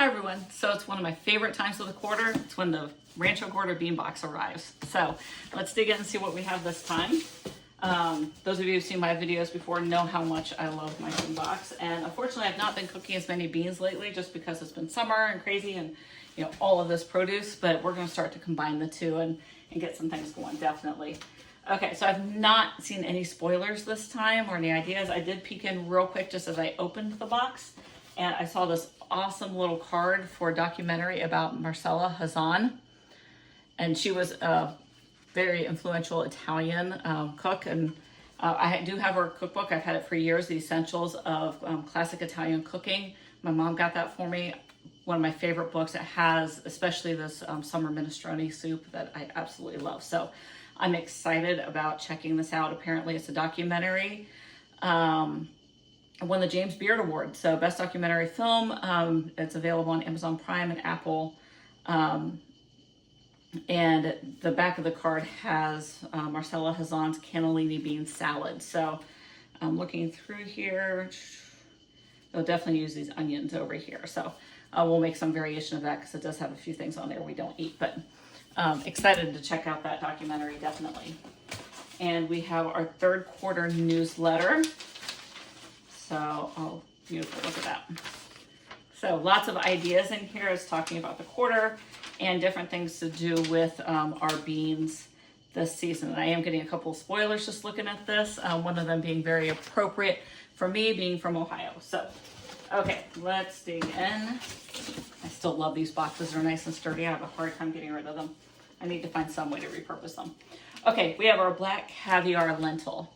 Hi everyone. So it's one of my favorite times of the quarter. It's when the Rancho Gordo Bean box arrives. So let's dig in and see what we have this time. Those of you who've seen my videos before know how much I love my bean box. And unfortunately, I've not been cooking as many beans lately just because it's been summer and crazy and all of this produce. But we're going to start to combine the two and get some things going, definitely. Okay, so I've not seen any spoilers this time or any ideas. I did peek in real quick just as I opened the box. And I saw this awesome little card for a documentary about Marcella Hazan. And she was a very influential Italian cook. And I do have her cookbook. I've had it for years, The Essentials of Classic Italian Cooking. My mom got that for me. One of my favorite books. It has especially this summer minestrone soup that I absolutely love. So I'm excited about checking this out. Apparently it's a documentary. Won the James Beard Award, so Best Documentary Film. It's available on Amazon Prime and Apple. And the back of the card has Marcella Hazan's cannellini bean salad. So I'm looking through here. They'll definitely use these onions over here. So we'll make some variation of that because it does have a few things on there we don't eat. But excited to check out that documentary, definitely. And we have our third quarter newsletter. So, oh, beautiful, look at that. So lots of ideas in here is talking about the quarter and different things to do with our beans this season. And I am getting a couple of spoilers just looking at this, one of them being very appropriate for me being from Ohio. So, okay, let's dig in. I still love these boxes. They're nice and sturdy. I have a hard time getting rid of them. I need to find some way to repurpose them. Okay, we have our black caviar lentil.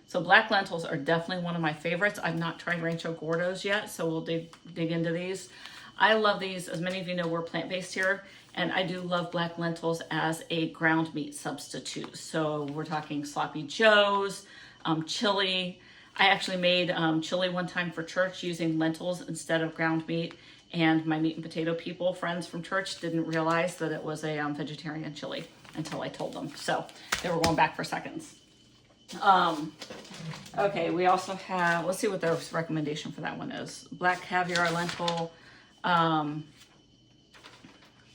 So black lentils are definitely one of my favorites. I've not tried Rancho Gordo's yet, so we'll dig into these. I love these. As many of you know, we're plant-based here, and I do love black lentils as a ground meat substitute. So we're talking sloppy joes, chili. I actually made chili one time for church using lentils instead of ground meat, and my meat and potato people, friends from church, didn't realize that it was a vegetarian chili until I told them. So they were going back for seconds. Okay, we also have, let's see what their recommendation for that one is. Black caviar lentil. I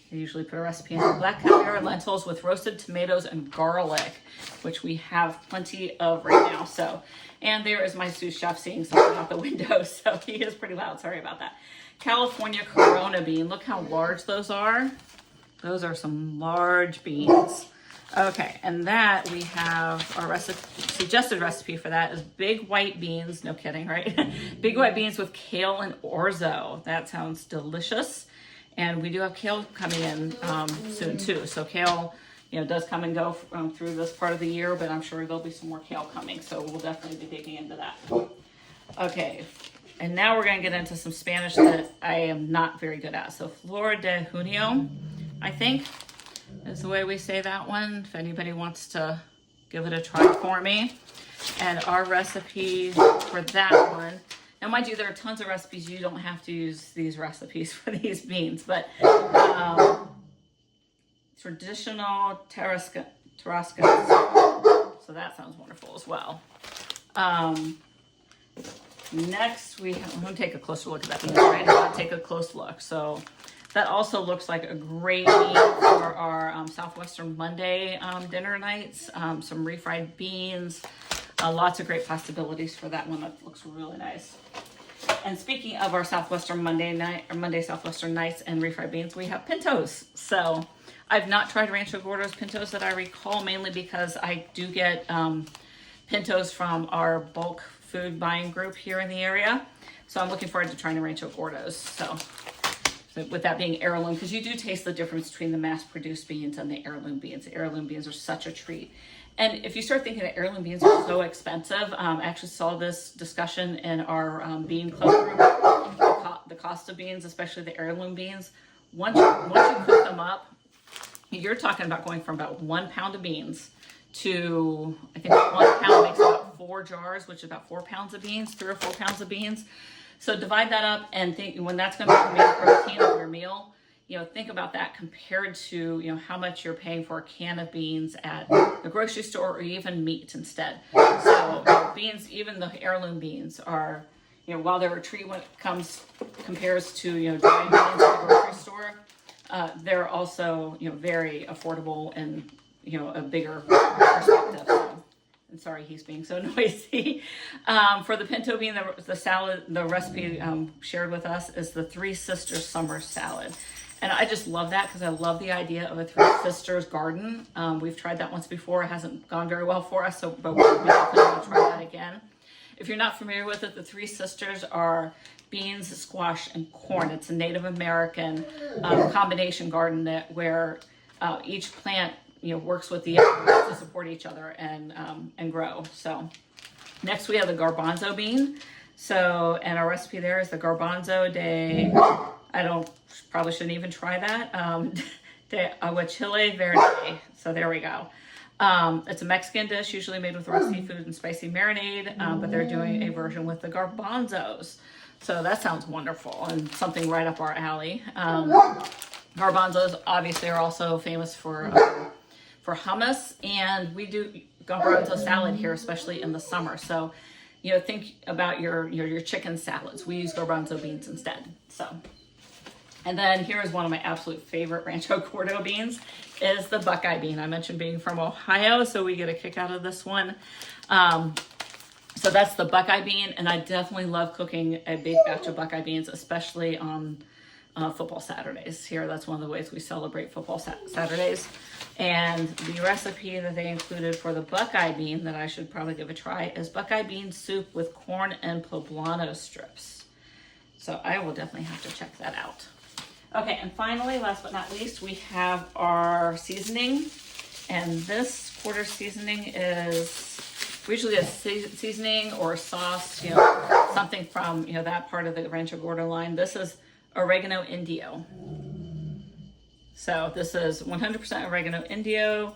usually put a recipe in black caviar lentils with roasted tomatoes and garlic, which we have plenty of right now. So, and there is my sous chef seeing something out the window, so he is pretty loud. Sorry about that. California Corona bean. Look how large those are. Those are some large beans. Okay, and that we have our suggested recipe for that is big white beans. No kidding, right? Big white beans with kale and orzo. That sounds delicious. And we do have kale coming in soon too. So kale, does come and go through this part of the year, but I'm sure there'll be some more kale coming. So we'll definitely be digging into that. Okay, and now we're going to get into some Spanish that I am not very good at. So Flor de Junio, I think, is the way we say that one, if anybody wants to give it a try for me. And our recipe for that one, now mind you, there are tons of recipes. You don't have to use these recipes for these beans, but traditional tarascas. So that sounds wonderful as well. Next, I'm going to take a closer look at that bean, right? I'm going to take a close look. So that also looks like a great meal for our Southwestern Monday dinner nights. Some refried beans, lots of great possibilities for that one. That looks really nice. And speaking of our Southwestern Monday Southwestern nights and refried beans, we have pintos. So I've not tried Rancho Gordo's pintos that I recall, mainly because I do get pintos from our bulk food buying group here in the area. So I'm looking forward to trying the Rancho Gordo's. So with that being heirloom, because you do taste the difference between the mass-produced beans and the heirloom beans. The heirloom beans are such a treat. And if you start thinking that heirloom beans are so expensive, I actually saw this discussion in our bean club group, the cost of beans, especially the heirloom beans. Once you cook them up, you're talking about going from about 1 pound of beans to, I think 1 pound makes about 4 jars, which is about 4 pounds of beans, 3 or 4 pounds of beans. So divide that up and think when that's going to be the main protein of your meal, think about that compared to, how much you're paying for a can of beans at the grocery store or even meat instead. So beans, even the heirloom beans are, while they're a treat when it compares to, dried beans at the grocery store, they're also, very affordable and, a bigger perspective. So, and sorry, he's being so noisy. For the pinto bean, the salad, the recipe shared with us is the Three Sisters Summer Salad. And I just love that because I love the idea of a Three Sisters garden. We've tried that once before. It hasn't gone very well for us, but we're definitely going to try that again. If you're not familiar with it, the Three Sisters are beans, squash, and corn. It's a Native American combination garden where each plant works with the other to support each other and grow. So next we have the garbanzo bean. So, and our recipe there is the garbanzo probably shouldn't even try that. De aguachile verde. So there we go. It's a Mexican dish, usually made with raw seafood and spicy marinade, but they're doing a version with the garbanzos. So that sounds wonderful and something right up our alley. Garbanzos obviously are also famous for hummus, and we do garbanzo salad here, especially in the summer. So, think about your chicken salads. We use garbanzo beans instead. So, and then here is one of my absolute favorite Rancho Gordo beans is the Buckeye bean. I mentioned being from Ohio, so we get a kick out of this one. So that's the Buckeye bean, and I definitely love cooking a big batch of Buckeye beans, especially on football Saturdays. Here, that's one of the ways we celebrate football Saturdays. And the recipe that they included for the Buckeye bean that I should probably give a try is Buckeye bean soup with corn and poblano strips. So I will definitely have to check that out. Okay, and finally, last but not least, we have our seasoning. And this quarter seasoning is usually a seasoning or a sauce, something from, that part of the Rancho Gordo line. This is oregano Indio. So this is 100% oregano Indio.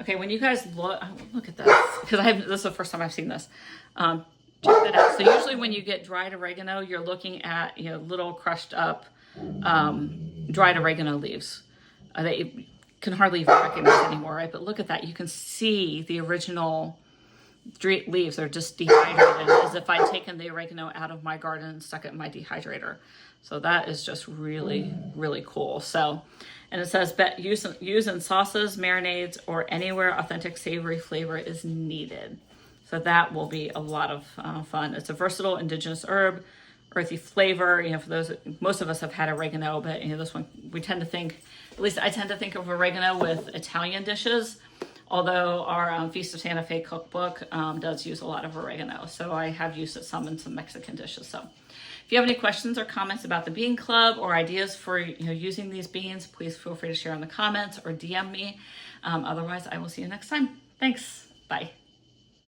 Okay, when you guys look at this, because this is the first time I've seen this. Check that out. So usually when you get dried oregano, you're looking at, little crushed up dried oregano leaves. They can hardly even recognize anymore, right? But look at that. You can see the original leaves are just dehydrated, as if I'd taken the oregano out of my garden and stuck it in my dehydrator. So that is just really, really cool. So, and it says use in sauces, marinades, or anywhere authentic savory flavor is needed. So that will be a lot of fun. It's a versatile indigenous herb, earthy flavor. For those, most of us have had oregano, but this one we tend to think, at least I tend to think of oregano with Italian dishes. Although our Feast of Santa Fe cookbook does use a lot of oregano. So I have used it some in some Mexican dishes. So if you have any questions or comments about the Bean Club or ideas for using these beans, please feel free to share in the comments or DM me. Otherwise, I will see you next time. Thanks. Bye.